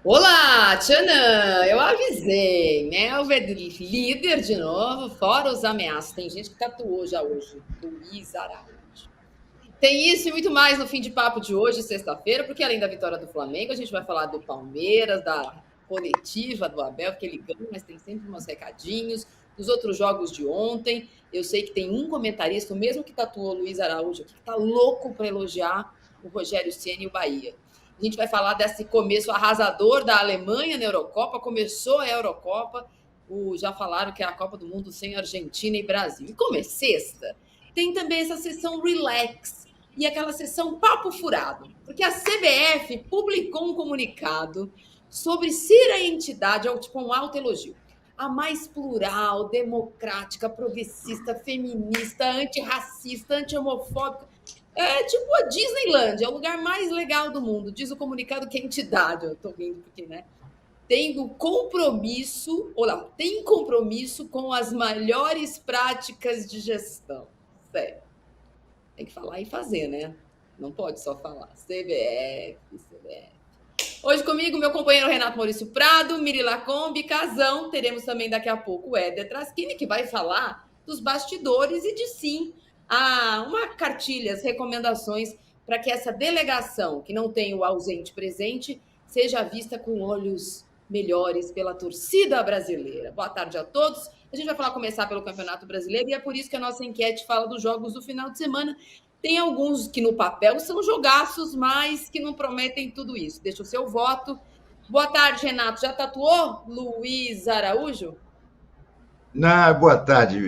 Olá, Tchanã! Eu avisei, Melver líder de novo, fora os ameaços. Tem gente que tatuou já hoje, Luiz Araújo. Tem isso e muito mais no fim de papo de hoje, sexta-feira, porque além da vitória do Flamengo, a gente vai falar do Palmeiras, da coletiva do Abel, que ele ganha, mas tem sempre uns recadinhos, dos outros jogos de ontem. Eu sei que tem um comentarista, o mesmo que tatuou o Luiz Araújo aqui, que tá louco para elogiar o Rogério Ceni e o Bahia. A gente vai falar desse começo arrasador da Alemanha na Eurocopa. Começou a Eurocopa, já falaram que é a Copa do Mundo sem Argentina e Brasil. E como é sexta, tem também essa sessão relax e aquela sessão papo furado, porque a CBF publicou um comunicado sobre ser a entidade, tipo um autoelogio, a mais plural, democrática, progressista, feminista, antirracista, anti-homofóbica. É tipo a Disneyland, é o lugar mais legal do mundo, diz o comunicado que é entidade. Eu tô rindo porque, né? Tendo compromisso, olá, tem compromisso com as melhores práticas de gestão. Sério. Tem que falar e fazer, né? Não pode só falar. CBF, CBF. Hoje comigo, meu companheiro Renato Maurício Prado, Miri Lacombe, Casão. Teremos também daqui a pouco o Éder Traschini, que vai falar dos bastidores e de sim uma cartilha, as recomendações para que essa delegação, que não tem o ausente presente, seja vista com olhos melhores pela torcida brasileira. Boa tarde a todos. A gente vai falar, começar pelo Campeonato Brasileiro e é por isso que a nossa enquete fala dos jogos do final de semana. Tem alguns que no papel são jogaços, mas que não prometem tudo isso. Deixa o seu voto. Boa tarde, Renato. Já tatuou Luiz Araújo? Não, boa tarde,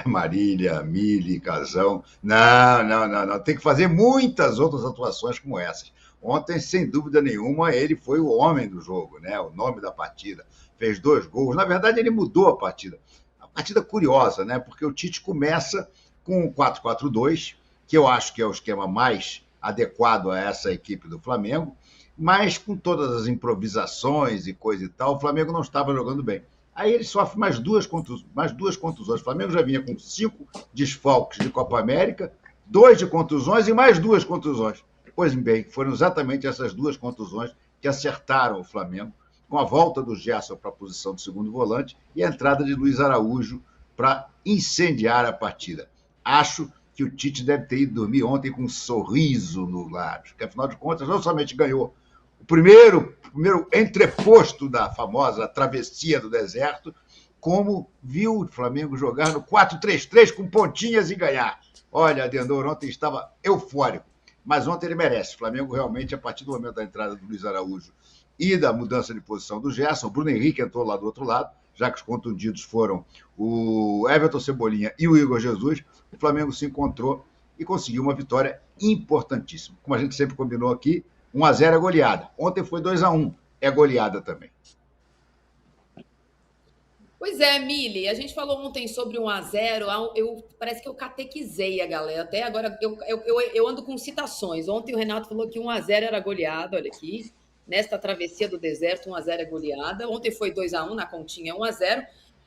Marília, Mili, Casão. Não, não, não, não. Tem que fazer muitas outras atuações como essas. Ontem, sem dúvida nenhuma, ele foi o homem do jogo, né? O nome da partida. Fez 2 gols. Na verdade, ele mudou a partida. A partida curiosa, né? Porque o Tite começa com o 4-4-2, que eu acho que é o esquema mais adequado a essa equipe do Flamengo, mas com todas as improvisações e coisa e tal, o Flamengo não estava jogando bem. Aí ele sofre mais duas contusões. O Flamengo já vinha com 5 desfalques de Copa América, 2 de contusões e mais 2 contusões. Pois bem, foram exatamente essas 2 contusões que acertaram o Flamengo, com a volta do Gerson para a posição de segundo volante e a entrada de Luiz Araújo para incendiar a partida. Acho que o Tite deve ter ido dormir ontem com um sorriso no lábio, porque afinal de contas não somente ganhou o primeiro entreposto da famosa travessia do deserto, como viu o Flamengo jogar no 4-3-3 com pontinhas e ganhar. Olha, Adenor ontem estava eufórico, mas ontem ele merece. O Flamengo realmente, a partir do momento da entrada do Luiz Araújo e da mudança de posição do Gerson, o Bruno Henrique entrou lá do outro lado, já que os contundidos foram o Everton Cebolinha e o Igor Jesus, o Flamengo se encontrou e conseguiu uma vitória importantíssima. Como a gente sempre combinou aqui, 1-0 é goleada. Ontem foi 2-1, é goleada também. Pois é, Mili, a gente falou ontem sobre 1-0. Parece que eu catequizei a galera. Até agora eu ando com citações. Ontem o Renato falou que 1-0 era goleada, olha aqui. Nesta travessia do deserto, 1-0 é goleada. Ontem foi 2-1 na continha, 1-0.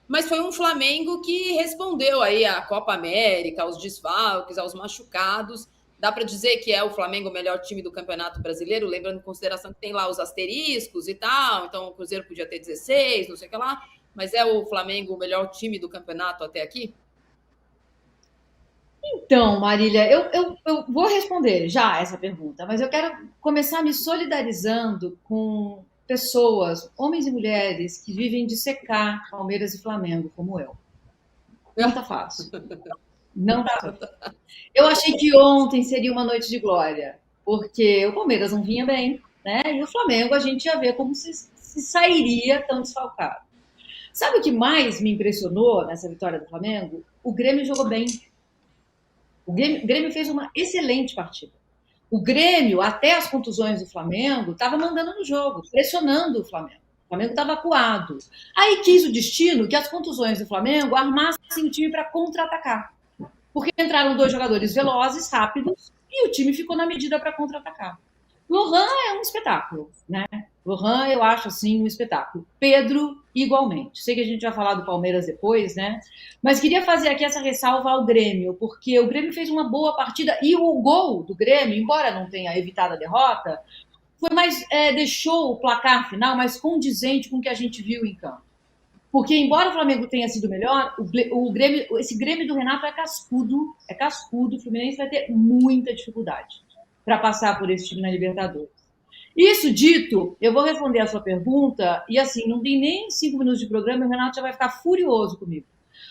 Mas foi um Flamengo que respondeu aí à Copa América, aos desfalques, aos machucados. Dá para dizer que é o Flamengo o melhor time do Campeonato Brasileiro, lembrando em consideração que tem lá os asteriscos e tal. Então o Cruzeiro podia ter 16, não sei o que lá. Mas é o Flamengo o melhor time do campeonato até aqui? Então, Marília, eu vou responder já essa pergunta, mas eu quero começar me solidarizando com pessoas, homens e mulheres, que vivem de secar Palmeiras e Flamengo, como eu. Não tá fácil. Não tá fácil. Eu achei que ontem seria uma noite de glória, porque o Palmeiras não vinha bem, né? E o Flamengo a gente ia ver como se sairia tão desfalcado. Sabe o que mais me impressionou nessa vitória do Flamengo? O Grêmio jogou bem. O Grêmio fez uma excelente partida. O Grêmio, até as contusões do Flamengo, estava mandando no jogo, pressionando o Flamengo. O Flamengo estava acuado. Aí quis o destino que as contusões do Flamengo armassem o time para contra-atacar. Porque entraram 2 jogadores velozes, rápidos, e o time ficou na medida para contra-atacar. Lohan é um espetáculo, né? Lohan eu acho assim um espetáculo. Pedro, igualmente. Sei que a gente vai falar do Palmeiras depois, né? Mas queria fazer aqui essa ressalva ao Grêmio, porque o Grêmio fez uma boa partida e o gol do Grêmio, embora não tenha evitado a derrota, deixou o placar final mais condizente com o que a gente viu em campo. Porque, embora o Flamengo tenha sido melhor, esse Grêmio do Renato é cascudo, o Fluminense vai ter muita dificuldade para passar por esse time na Libertadores. Isso dito, eu vou responder a sua pergunta, e assim, não tem nem 5 minutos de programa e o Renato já vai ficar furioso comigo.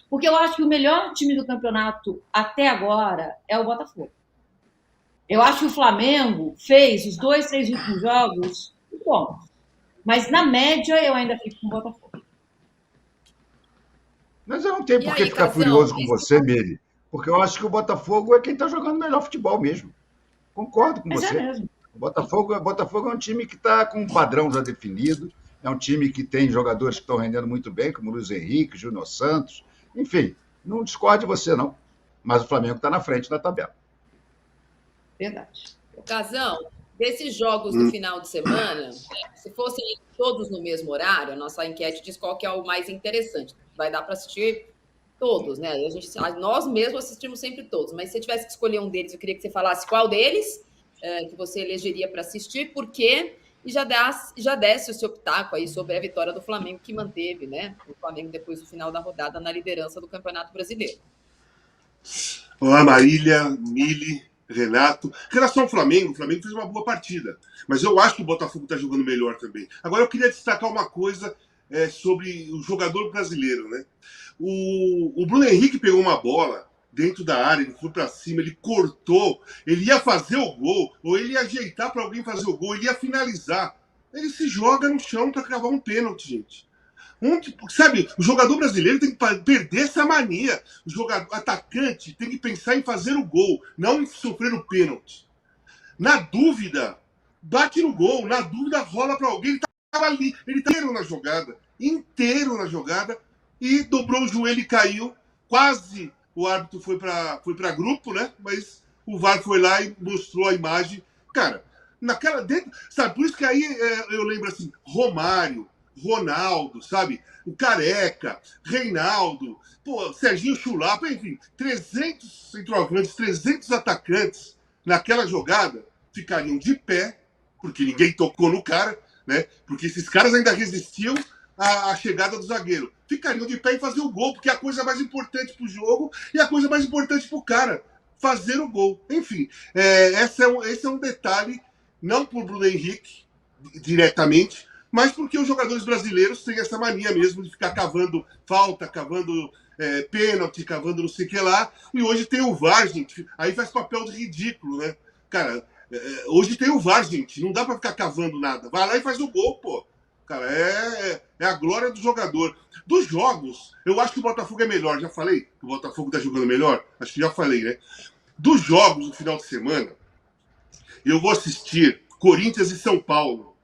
Porque eu acho que o melhor time do campeonato até agora é o Botafogo. Eu acho que o Flamengo fez os 2, 3 últimos jogos bons. Mas, na média, eu ainda fico com o Botafogo. Mas eu não tenho por que ficar furioso com você, Miri, porque eu acho que o Botafogo é quem está jogando melhor futebol mesmo. Concordo com você. É mesmo. O Botafogo é um time que está com um padrão já definido, é um time que tem jogadores que estão rendendo muito bem, como o Luiz Henrique, Júnior Santos, enfim, não discordo de você, não. Mas o Flamengo está na frente da tabela. Verdade. Casão, desses jogos do final de semana, se fossem todos no mesmo horário, a nossa enquete diz qual que é o mais interessante. Vai dar para assistir todos, né? Nós mesmos assistimos sempre todos, mas se você tivesse que escolher um deles, eu queria que você falasse qual deles que você elegeria para assistir, por quê? E já desse o seu pitaco aí sobre a vitória do Flamengo, que manteve, né? O Flamengo, depois do final da rodada, na liderança do Campeonato Brasileiro. Olá, Marília, Mili, Renato. Em relação ao Flamengo, o Flamengo fez uma boa partida, mas eu acho que o Botafogo está jogando melhor também. Agora, eu queria destacar uma coisa sobre o jogador brasileiro, né? O Bruno Henrique pegou uma bola dentro da área, ele foi para cima, ele cortou, ele ia fazer o gol, ou ele ia ajeitar para alguém fazer o gol, ele ia finalizar. Ele se joga no chão para cravar um pênalti, gente. Sabe, o jogador brasileiro tem que perder essa mania. O atacante tem que pensar em fazer o gol, não em sofrer o pênalti. Na dúvida, bate no gol. Na dúvida, rola para alguém. Ele estava ali, ele estava inteiro na jogada, e dobrou o joelho e caiu. Quase o árbitro foi para grupo, né? Mas o VAR foi lá e mostrou a imagem. Cara, sabe, por isso que aí eu lembro assim, Romário, Ronaldo, sabe? O Careca, Reinaldo, Serginho Chulapa, enfim, 300 centroavantes, 300 atacantes naquela jogada ficariam de pé, porque ninguém tocou no cara, né? Porque esses caras ainda resistiam à chegada do zagueiro. Ficariam de pé e fazer o gol, porque é a coisa mais importante pro jogo e a coisa mais importante pro cara, fazer o gol. Enfim, esse é um detalhe, não por Bruno Henrique diretamente, mas porque os jogadores brasileiros têm essa mania mesmo de ficar cavando falta, cavando pênalti, cavando não sei o que lá. E hoje tem o VAR, gente. Aí faz papel de ridículo, né? Cara, hoje tem o VAR, gente. Não dá pra ficar cavando nada. Vai lá e faz o gol, pô. Cara, é a glória do jogador. Dos jogos, eu acho que o Botafogo é melhor. Já falei que o Botafogo tá jogando melhor? Acho que já falei, né? Dos jogos do final de semana, eu vou assistir Corinthians e São Paulo.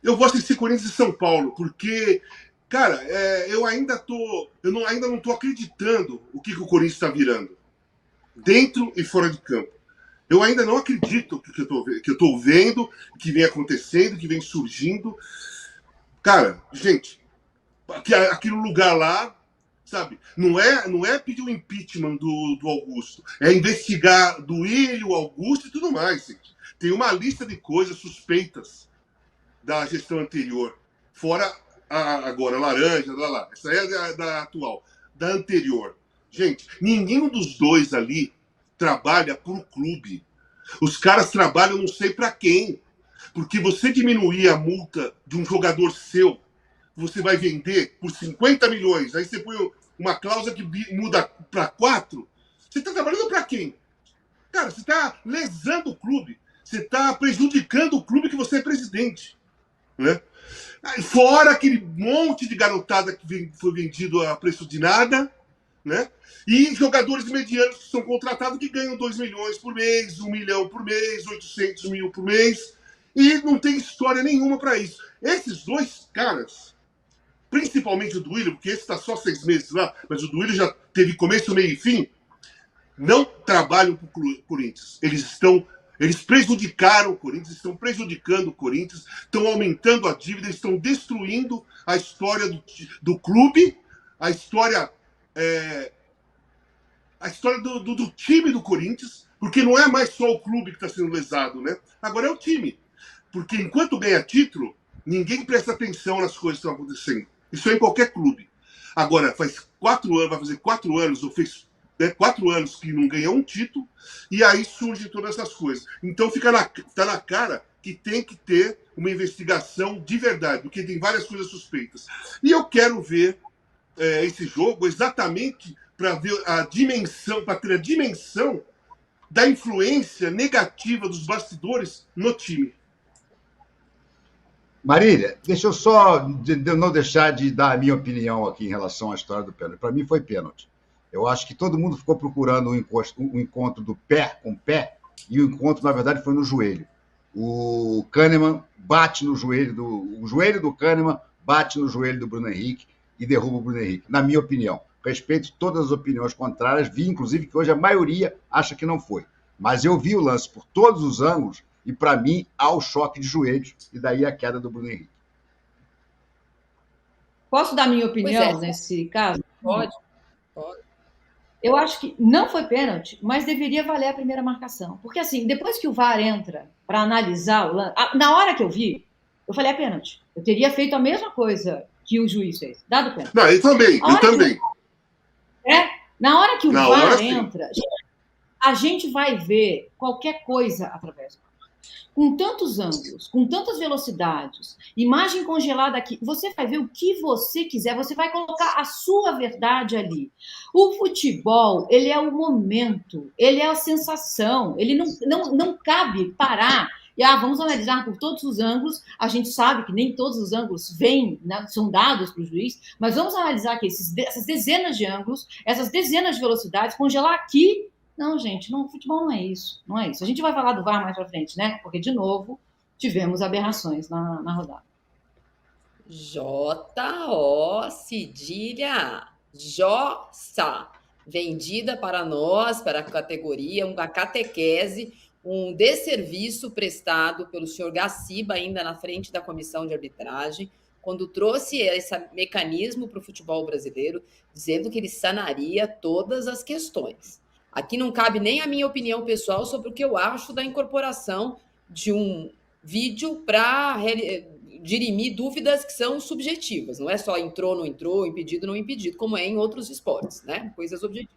Eu vou assistir Corinthians e São Paulo, porque, cara, eu ainda não tô acreditando o que o Corinthians está virando, dentro e fora de campo. Eu ainda não acredito que eu tô vendo, que vem acontecendo, que vem surgindo. Cara, gente, aquele lugar lá, sabe, não é pedir o impeachment do Augusto, é investigar do Ilho, Augusto e tudo mais, gente. Tem uma lista de coisas suspeitas da gestão anterior, fora agora laranja, lá. Essa é da atual, da anterior. Gente, nenhum dos dois ali trabalha para o clube. Os caras trabalham não sei para quem. Porque você diminuir a multa de um jogador seu, você vai vender por 50 milhões, aí você põe uma cláusula que muda para 4, você está trabalhando para quem? Cara, você está lesando o clube. Você está prejudicando o clube que você é presidente. Né? Fora aquele monte de garotada que foi vendido a preço de nada, né? E jogadores medianos que são contratados que ganham 2 milhões por mês, 1 milhão por mês, 800 mil por mês, e não tem história nenhuma para isso. Esses dois caras, principalmente o Duílio, porque esse está só 6 meses lá, mas o Duílio já teve começo, meio e fim, não trabalham para o Corinthians. Eles prejudicaram o Corinthians, estão prejudicando o Corinthians, estão aumentando a dívida, estão destruindo a história do clube, a história do time do Corinthians, Porque não é mais só o clube que está sendo lesado, né? Agora é o time. Porque enquanto ganha título, ninguém presta atenção nas coisas que estão acontecendo. Isso é em qualquer clube. Agora, faz 4 anos, vai fazer 4 anos, ou fez 4 anos que não ganha um título, e aí surgem todas essas coisas. Então tá na cara que tem que ter uma investigação de verdade, porque tem várias coisas suspeitas. E eu quero ver esse jogo exatamente para ver a dimensão, para ter a dimensão da influência negativa dos bastidores no time. Marília, deixa eu só não deixar de dar a minha opinião aqui em relação à história do pênalti. Para mim foi pênalti. Eu acho que todo mundo ficou procurando um encontro do pé com pé, e o encontro, na verdade, foi no joelho. O Kahneman bate no joelho o joelho do Kahneman bate no joelho do Bruno Henrique e derruba o Bruno Henrique, na minha opinião. Respeito todas as opiniões contrárias, vi, inclusive, que hoje a maioria acha que não foi. Mas eu vi o lance por todos os ângulos, e, para mim, há o choque de joelhos, e daí a queda do Bruno Henrique. Posso dar minha opinião nesse caso? Pode. Eu acho que não foi pênalti, mas deveria valer a primeira marcação. Porque, assim, depois que o VAR entra para analisar o lance, na hora que eu vi, eu falei, é pênalti. Eu teria feito a mesma coisa que o juiz fez, dado pênalti. Não, eu também. Na hora que o VAR entra, a gente vai ver qualquer coisa através do com tantos ângulos, com tantas velocidades, imagem congelada aqui, você vai ver o que você quiser, você vai colocar a sua verdade ali. O futebol, ele é o momento, ele é a sensação, ele não cabe parar e vamos analisar por todos os ângulos. A gente sabe que nem todos os ângulos são dados para o juiz, mas vamos analisar aqui essas dezenas de ângulos, essas dezenas de velocidades, congelar aqui. Não, gente, o futebol não é isso. Não é isso. A gente vai falar do VAR mais pra frente, né? Porque, de novo, tivemos aberrações na rodada. J-O, cedilha, Jossa, vendida para nós, para a categoria, uma catequese, um desserviço prestado pelo senhor Gaciba, ainda na frente da comissão de arbitragem, quando trouxe esse mecanismo para o futebol brasileiro, dizendo que ele sanaria todas as questões. Aqui não cabe nem a minha opinião pessoal sobre o que eu acho da incorporação de um vídeo para dirimir dúvidas que são subjetivas. Não é só entrou, não entrou, impedido, não impedido, como é em outros esportes, né? Coisas objetivas.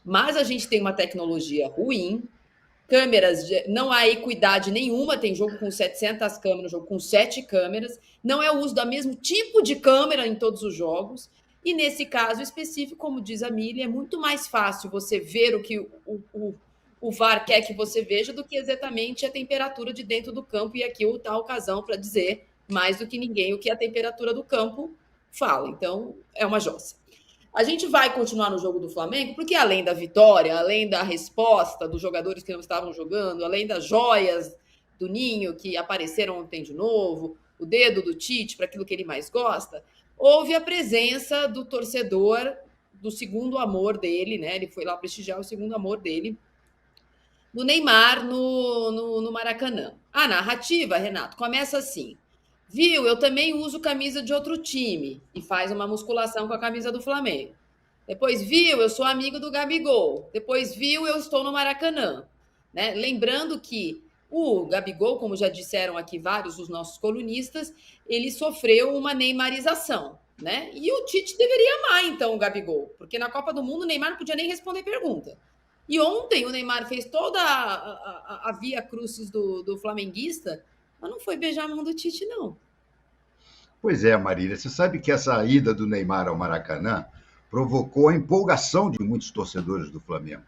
Mas a gente tem uma tecnologia ruim, câmeras, não há equidade nenhuma, tem jogo com 700 câmeras, jogo com 7 câmeras, não é o uso do mesmo tipo de câmera em todos os jogos. E nesse caso específico, como diz a Mili, é muito mais fácil você ver o que o VAR quer que você veja do que exatamente a temperatura de dentro do campo. E aqui está a ocasião para dizer, mais do que ninguém, o que a temperatura do campo fala. Então, é uma jossa. A gente vai continuar no jogo do Flamengo, porque além da vitória, além da resposta dos jogadores que não estavam jogando, além das joias do Ninho que apareceram ontem de novo, o dedo do Tite para aquilo que ele mais gosta, houve a presença do torcedor, do segundo amor dele, né? Ele foi lá prestigiar o segundo amor dele, do Neymar no Maracanã. A narrativa, Renato, começa assim. Viu, eu também uso camisa de outro time e faz uma musculação com a camisa do Flamengo. Depois, viu, eu sou amigo do Gabigol. Depois, viu, eu estou no Maracanã. Né? Lembrando que o Gabigol, como já disseram aqui vários dos nossos colunistas, ele sofreu uma neymarização, né? E o Tite deveria amar, então, o Gabigol, porque na Copa do Mundo o Neymar não podia nem responder pergunta. E ontem o Neymar fez toda a via crucis do flamenguista, mas não foi beijar a mão do Tite, não. Pois é, Marília, você sabe que essa ida do Neymar ao Maracanã provocou a empolgação de muitos torcedores do Flamengo.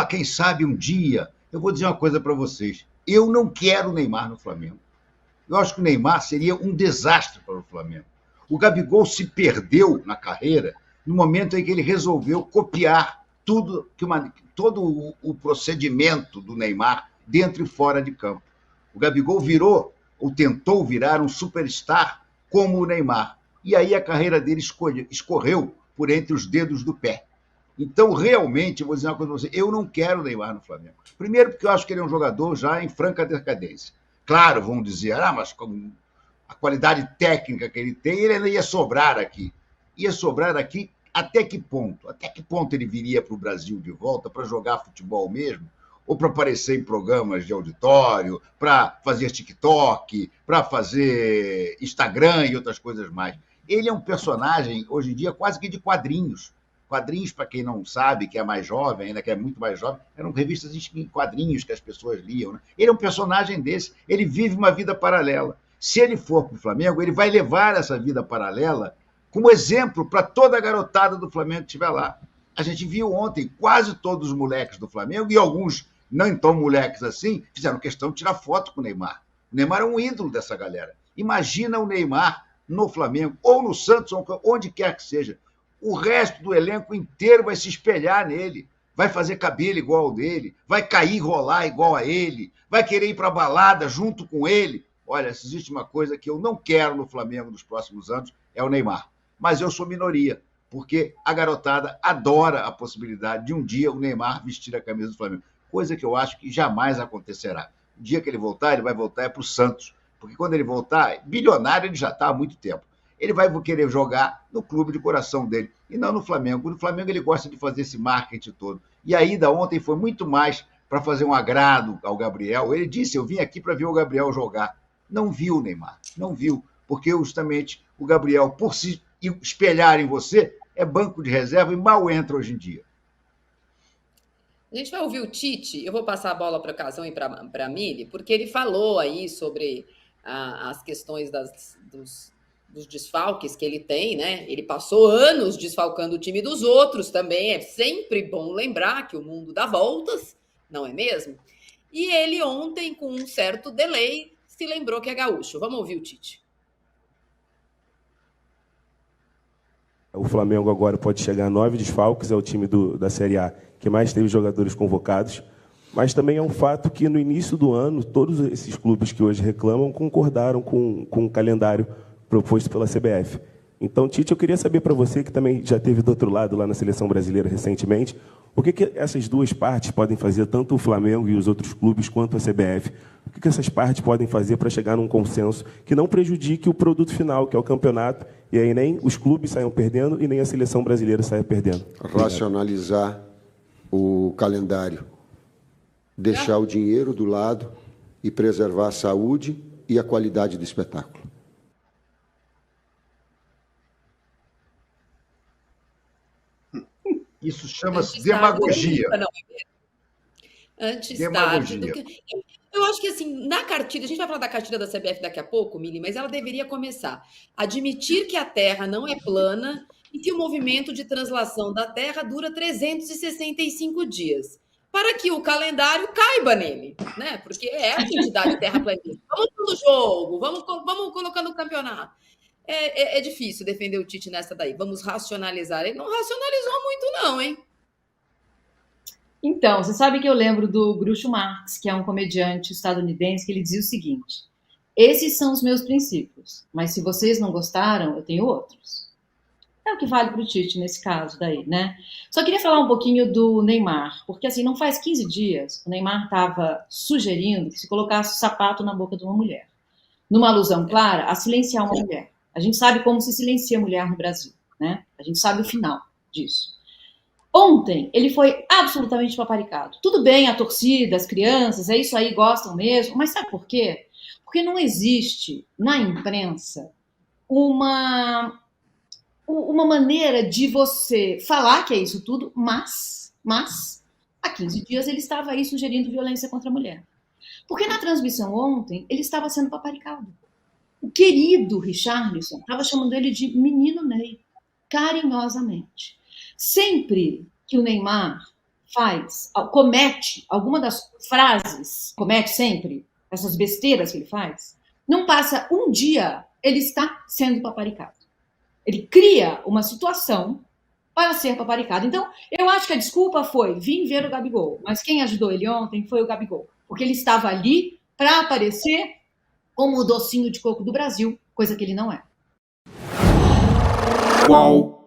Quem sabe um dia... Eu vou dizer uma coisa para vocês. Eu não quero o Neymar no Flamengo. Eu acho que o Neymar seria um desastre para o Flamengo. O Gabigol se perdeu na carreira no momento em que ele resolveu copiar todo o procedimento do Neymar dentro e fora de campo. O Gabigol virou, ou tentou virar, um superstar como o Neymar. E aí a carreira dele escorreu por entre os dedos do pé. Então, realmente, eu vou dizer uma coisa para você, eu não quero o Neymar no Flamengo. Primeiro porque eu acho que ele é um jogador já em franca decadência. Claro, vão dizer, mas com a qualidade técnica que ele tem, ele ainda ia sobrar aqui. Ia sobrar aqui até que ponto? Até que ponto ele viria para o Brasil de volta para jogar futebol mesmo? ou para aparecer em programas de auditório, para fazer TikTok, para fazer Instagram e outras coisas mais. Ele é um personagem, hoje em dia, quase que de quadrinhos. Quadrinhos, para quem não sabe, que é mais jovem, ainda que é muito mais jovem, eram revistas em quadrinhos que as pessoas liam. Né? Ele é um personagem desse, ele vive uma vida paralela. Se ele for para o Flamengo, ele vai levar essa vida paralela como exemplo para toda a garotada do Flamengo que estiver lá. A gente viu ontem quase todos os moleques do Flamengo, e alguns não tão moleques assim, fizeram questão de tirar foto com o Neymar. O Neymar é um ídolo dessa galera. Imagina o Neymar no Flamengo, ou no Santos, ou onde quer que seja. O resto do elenco inteiro vai se espelhar nele, vai fazer cabelo igual ao dele, vai cair e rolar igual a ele, vai querer ir para a balada junto com ele. Olha, se existe uma coisa que eu não quero no Flamengo nos próximos anos, é o Neymar. Mas eu sou minoria, porque a garotada adora a possibilidade de um dia o Neymar vestir a camisa do Flamengo, coisa que eu acho que jamais acontecerá. O dia que ele voltar, ele vai voltar para o Santos, porque quando ele voltar, bilionário ele já está há muito tempo. Ele vai querer jogar no clube de coração dele, e não no Flamengo. No Flamengo ele gosta de fazer esse marketing todo. E a ida ontem foi muito mais para fazer um agrado ao Gabriel. Ele disse, eu vim aqui para ver o Gabriel jogar. Não viu o Neymar, não viu, porque justamente o Gabriel, por se espelhar em você, é banco de reserva e mal entra hoje em dia. A gente vai ouvir o Tite, eu vou passar a bola para o Casão e para a Mili, porque ele falou aí sobre as questões dos desfalques que ele tem, né? Ele passou anos desfalcando o time dos outros também, é sempre bom lembrar que o mundo dá voltas, não é mesmo? E ele ontem, com um certo delay, se lembrou que é gaúcho. Vamos ouvir o Tite. O Flamengo agora pode chegar a 9 desfalques, é o time da Série A que mais teve jogadores convocados, mas também é um fato que no início do ano, todos esses clubes que hoje reclamam concordaram com o calendário proposto pela CBF. Então, Tite, eu queria saber para você, que também já esteve do outro lado lá na Seleção Brasileira recentemente, o que essas duas partes podem fazer, tanto o Flamengo e os outros clubes, quanto a CBF, o que essas partes podem fazer para chegar num consenso que não prejudique o produto final, que é o campeonato, e aí nem os clubes saiam perdendo e nem a Seleção Brasileira saia perdendo? Racionalizar o calendário, deixar o dinheiro do lado e preservar a saúde e a qualidade do espetáculo. Isso chama-se demagogia. Antes tarde do que... Eu acho que, assim, na cartilha, a gente vai falar da cartilha da CBF daqui a pouco, Mili, mas ela deveria começar. Admitir que a Terra não é plana e que o movimento de translação da Terra dura 365 dias, para que o calendário caiba nele, né? Porque é a entidade terraplanista. Vamos no jogo, vamos colocando o campeonato. É difícil defender o Tite nessa daí. Vamos racionalizar. Ele não racionalizou muito, não, hein? Então, você sabe que eu lembro do Groucho Marx, que é um comediante estadunidense, que ele dizia o seguinte: esses são os meus princípios, mas se vocês não gostaram, eu tenho outros. É o que vale para o Tite nesse caso daí, né? Só queria falar um pouquinho do Neymar, porque assim, não faz 15 dias, o Neymar estava sugerindo que se colocasse o sapato na boca de uma mulher, numa alusão clara a silenciar uma mulher. A gente sabe como se silencia a mulher no Brasil, né? A gente sabe o final disso. Ontem, ele foi absolutamente paparicado. Tudo bem, a torcida, as crianças, é isso aí, gostam mesmo, mas sabe por quê? Porque não existe na imprensa uma maneira de você falar que é isso tudo, mas há 15 dias ele estava aí sugerindo violência contra a mulher. Porque na transmissão ontem, ele estava sendo paparicado. O querido Richarlison estava chamando ele de menino Ney, carinhosamente. Sempre que o Neymar comete alguma das frases, comete sempre essas besteiras que ele faz, não passa um dia, ele está sendo paparicado. Ele cria uma situação para ser paparicado. Então, eu acho que a desculpa foi: vim ver o Gabigol, mas quem ajudou ele ontem foi o Gabigol, porque ele estava ali para aparecer como o docinho de coco do Brasil, coisa que ele não é. Qual?